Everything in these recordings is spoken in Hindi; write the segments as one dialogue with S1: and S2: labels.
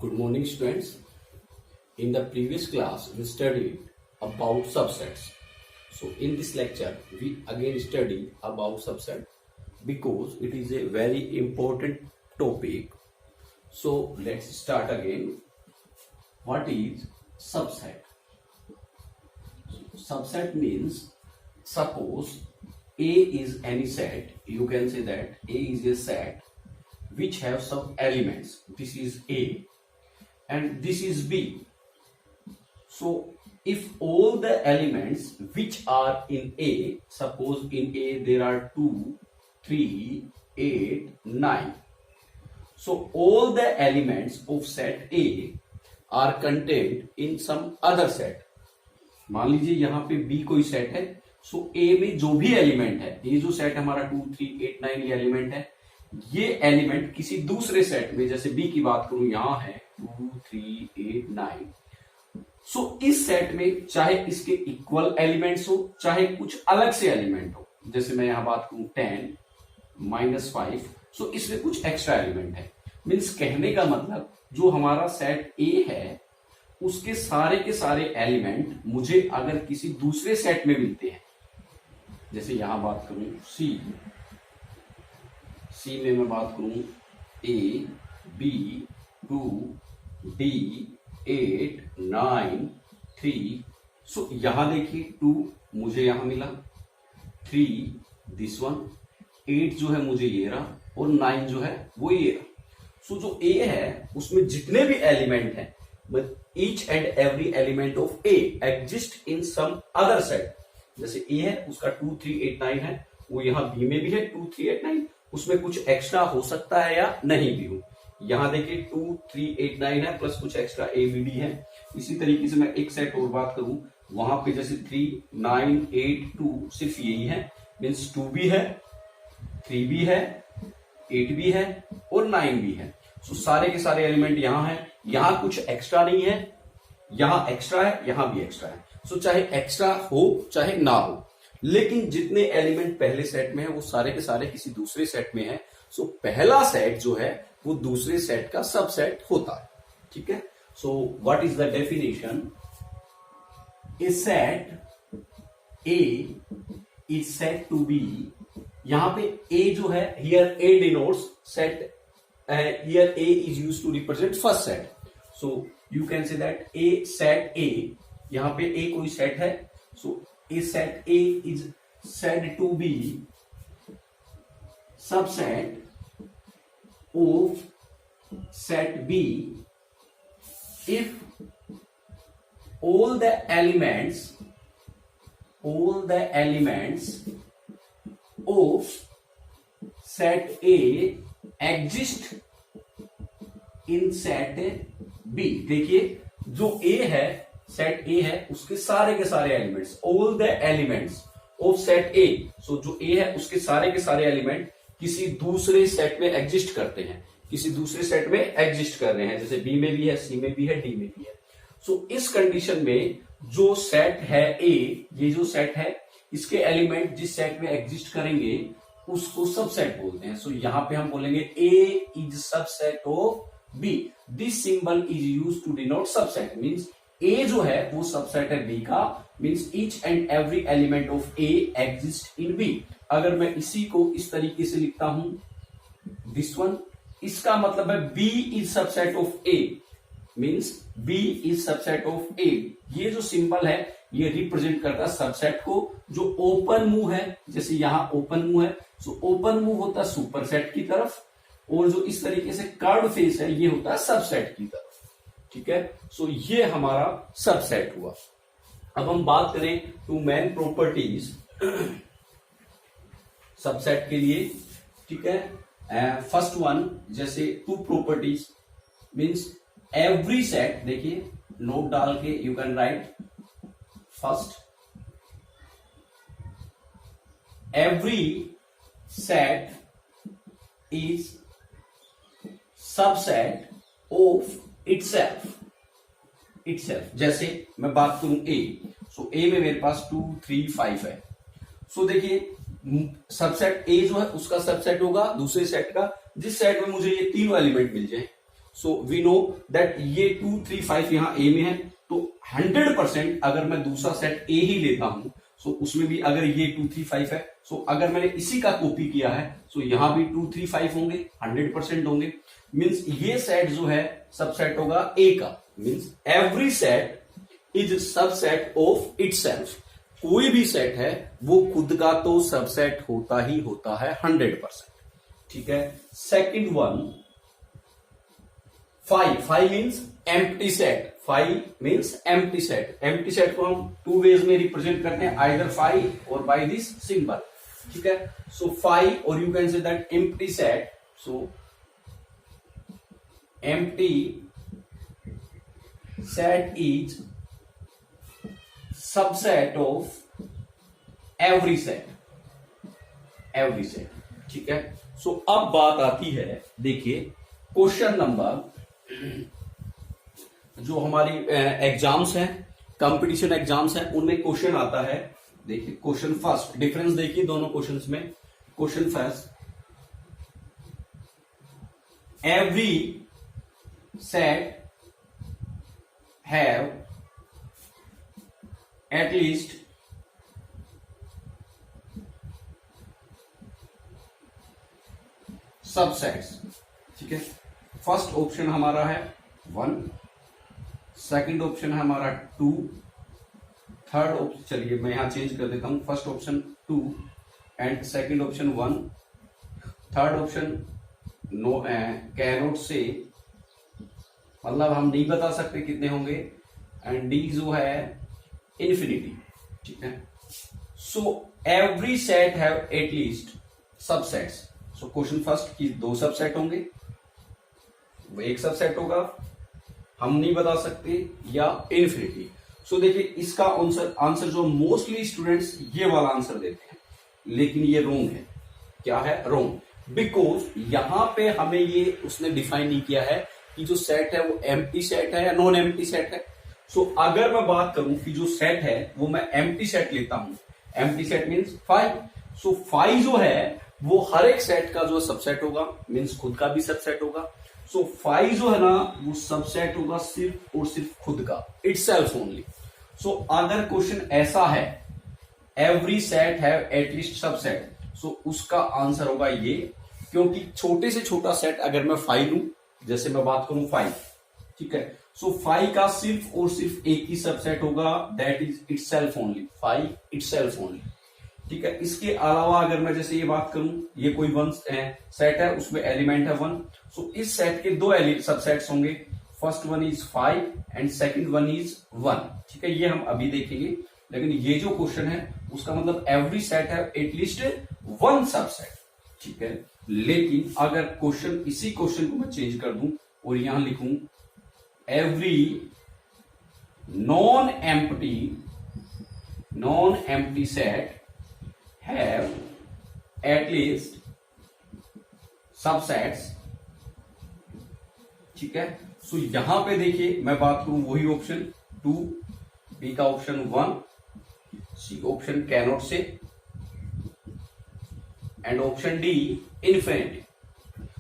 S1: Good morning, students. In the previous class, we studied about subsets. So, in this lecture, we again study about subset because it is a very important topic. So, let's start again. What is subset? Subset means suppose A is any set. You can say that A is a set which have some elements. This is A and this is B. So if all the elements which are in A, suppose in A there are 2, 3, 8, 9. So all the elements of set A are contained in some other set. मान लीजिए यहाँ पे B कोई सेट है, सो A में जो भी एलिमेंट है, ये जो सेट हमारा 2, 3, 8, 9 ये एलिमेंट है, ये एलिमेंट किसी दूसरे सेट में, जैसे B की बात करूं यहां है 2, 3, 8, 9. सो इस सेट में चाहे इसके इक्वल एलिमेंट्स हो चाहे कुछ अलग से एलिमेंट हो, जैसे मैं यहां बात करूं 10, -5, सो इसमें कुछ एक्स्ट्रा एलिमेंट है. मीन्स कहने का मतलब जो हमारा सेट A है उसके सारे के सारे एलिमेंट मुझे अगर किसी दूसरे सेट में मिलते हैं, जैसे यहां बात करूं सी में मैं बात करूं A, B, 2, D, 8, 9, 3. सो यहां देखिए 2 मुझे यहां मिला, 3 दिस वन, 8 जो है मुझे ये रहा और 9 जो है वो ये रहा. सो जो A है उसमें जितने भी एलिमेंट हैं, but each and every element of A exist in some other set. जैसे A है उसका 2, 3, 8, 9 है, वो यहाँ B में भी है 2, 3, 8, 9. उसमें कुछ एक्स्ट्रा हो सकता है या नहीं भी हो. यहाँ देखिए 2, 3, 8, 9 है प्लस कुछ एक्स्ट्रा A, B, D है. इसी तरीके से मैं एक सेट और बात करूं, वहां पे जैसे 3, 9, 8, 2 सिर्फ यही है, मीन्स 2 भी है, 3 भी है, 8 भी है और 9 भी है. सो सारे के सारे एलिमेंट यहां है, यहां कुछ एक्स्ट्रा नहीं है, यहां एक्स्ट्रा है, यहां भी एक्स्ट्रा है. सो चाहे एक्स्ट्रा हो चाहे ना हो, लेकिन जितने एलिमेंट पहले सेट में है वो सारे के सारे किसी दूसरे सेट में है. सो पहला सेट जो है वो दूसरे सेट का सबसेट होता है. ठीक है. So what is the definition? A set A is set to B. यहां पे A जो है, here A denotes set. Here A is used to represent first set. So you can say that A set A. यहाँ पे A कोई सेट है. So A set A is said to be subset of set B if all the elements of set A exist in set B. देखिए जो A है, सेट A है, उसके सारे के सारे elements, all the elements of set A. सो जो A है उसके सारे के सारे एलिमेंट किसी दूसरे सेट में एग्जिस्ट करते हैं, किसी दूसरे सेट में एग्जिस्ट कर रहे हैं, जैसे B में भी है, C में भी है, D में भी है. सो इस कंडीशन में जो सेट है A, ये जो सेट है इसके एलिमेंट जिस सेट में एग्जिस्ट करेंगे उसको सबसेट बोलते हैं. सो यहां पे हम बोलेंगे A is subset of B. This symbol is used to denote subset. Means A जो है वो सबसेट है B का. Means each and every element of A exist in B. अगर मैं इसी को इस तरीके से लिखता हूं, दिस वन, इसका मतलब है B is subset of A. Means B is subset of A. ये जो सिंबल है ये रिप्रेजेंट करता है सबसेट को. जो ओपन मूव है, जैसे यहां ओपन मूव है, सो ओपन मूव होता है सुपरसेट की तरफ, और जो इस तरीके से कर्व फेस है ये होता है सबसेट की तरफ. ठीक है. सो ये हमारा सबसेट हुआ. अब हम बात करें टू मेन प्रॉपर्टीज सबसेट के लिए. ठीक है. फर्स्ट वन, जैसे two properties means every set. देखिए नोट डाल के you can write. First, every set is subset of itself. जैसे मैं बात करूं A, सो A में मेरे पास 2, 3, 5 है. सो देखिए सबसेट A जो है उसका सबसेट होगा दूसरे सेट का, जिस सेट में मुझे ये तीनों एलिमेंट मिल जाए. सो वी नो दैट ये 2 3 5 यहां ए में है, तो 100% अगर मैं दूसरा सेट ए ही लेता हूं, सो उसमें भी अगर ये 2 3 5 है, सो अगर मैंने इसी का कॉपी किया है, सो यहां भी 2 3 5 होंगे, 100% होंगे। मींस ये सेट जो है सबसेट होगा ए का। Means every set is subset of itself. कोई भी सेट है वो खुद का तो सबसेट होता ही होता है 100%। ठीक है। Second one, five means empty set. Five means empty set. Empty set को हम 2 वेज में रिप्रेजेंट करते हैं, आइदर फाइव और बाय दिस सिंबल। ठीक है। सो फाइव, और you can say that empty set. So empty set is subset of every set. Every set. ठीक है। सो अब बात आती है, देखिए क्वेश्चन नंबर, जो हमारी एग्जाम्स हैं, कंपटीशन एग्जाम्स हैं, उनमें क्वेश्चन आता है। देखिए क्वेश्चन फर्स्ट, डिफरेंस देखिए दोनों क्वेश्चंस में। Question first, every set have at least subsets. ठीक है। फर्स्ट ऑप्शन हमारा है 1, सेकंड ऑप्शन है हमारा 2, थर्ड ऑप्शन, चलिए मैं यहां चेंज कर देता हूं, first option 2 and second option 1, third option no cannot say, मतलब हम नहीं बता सकते कितने होंगे, एंड डी जो है इन्फिनिटी। ठीक है। So every set have at least subsets. So question first की 2 सबसेट होंगे, वो एक सबसेट होगा, हम नहीं बता सकते, या इन्फिनिटी। सो देखिए इसका आंसर जो मोस्टली स्टूडेंट्स ये वाला आंसर देते हैं, लेकिन ये रोंग है। क्या है? रोंग। बिकॉज यहां पे हमें ये उसने डिफाइन नहीं किया है कि जो सेट है वो एम्प्टी सेट है या नॉन एम्प्टी सेट है। सो अगर मैं बात करूं कि जो सेट है वो मैं एम्प्टी सेट लेता हूं, एम्प्टी सेट मीन्स 5। सो 5 जो है वो हर एक सेट का जो सबसेट होगा, मीन्स खुद का भी सबसेट होगा। सो 5 जो है ना वो सबसेट होगा सिर्फ और सिर्फ खुद का, इटसेल्फ ओनली। सो अगर क्वेश्चन ऐसा है, every set have at least subset, so उसका आंसर होगा ये, क्योंकि छोटे से छोटा सेट अगर मैं 5 लूं, जैसे मैं बात करूं 5, ठीक है, सो 5 का सिर्फ और सिर्फ एक ही सबसेट होगा, that is itself only, 5 itself only. ठीक है। इसके अलावा अगर मैं जैसे ये बात करूं, ये कोई 1 सेट है, उसमें एलिमेंट है 1, सो इस सेट के 2 सबसेट्स होंगे, first one is 5 and second one is 1। ठीक है। ये हम अभी देखेंगे, लेकिन ये जो क्वेश्चन है उसका मतलब एवरी सेट है एटलीस्ट 1 सबसेट। ठीक है। लेकिन अगर क्वेश्चन, इसी क्वेश्चन को मैं चेंज कर दूं और यहां लिखूं every non empty set have at least subsets। ठीक है। सो यहां पे देखिए मैं बात करूं वही ऑप्शन 2, बी का option 1, C option cannot say, and option D infinity.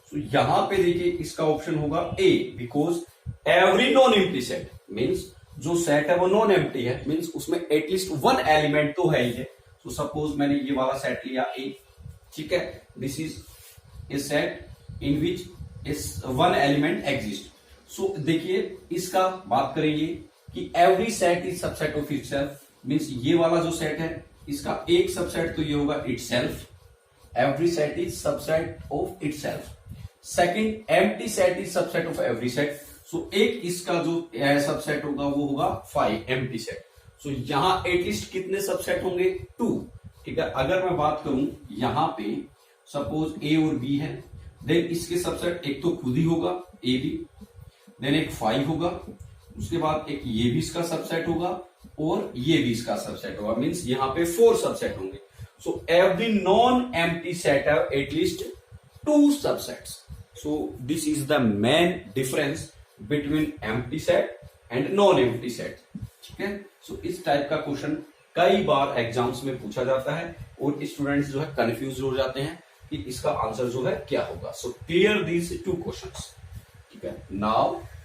S1: So यहां पे देखिए इसका ऑप्शन होगा A, because every non empty set means जो सेट है वो नॉन एम्प्टी है, मीन्स उसमें एटलीस्ट 1 एलिमेंट तो है ही है। तो सपोज मैंने ये वाला सेट लिया ए, ठीक है, दिस इज ए सेट इन विच इस 1 एलिमेंट एग्जिस्ट। सो देखिए इसका बात करेंगे कि every set is subset of itself, means ये वाला जो सेट है इसका एक सबसेट तो ये होगा itself, every set is subset of itself. Second, empty set is subset of every set, so एक इसका जो सबसेट होगा वो होगा 5 एम्प्टी सेट। सो यहां एटलीस्ट कितने सबसेट होंगे? 2। ठीक है। अगर मैं बात करूं यहां पे सपोज ए और बी है, देन इसके सबसेट एक तो खुद ही होगा ए बी, देन एक 5 होगा, उसके बाद एक ये भी इसका सबसेट होगा और ये भी इसका सबसेट होगा, मींस यहां पे 4 सबसेट होंगे। So every non empty set have at least 2 subsets. So this is the main difference between empty set and non empty set. ठीक है। सो इस टाइप का क्वेश्चन कई बार एग्जाम्स में पूछा जाता है और स्टूडेंट्स जो है कंफ्यूज हो जाते हैं कि इसका आंसर जो है क्या होगा। So clear these 2 questions. ठीक है। नाउ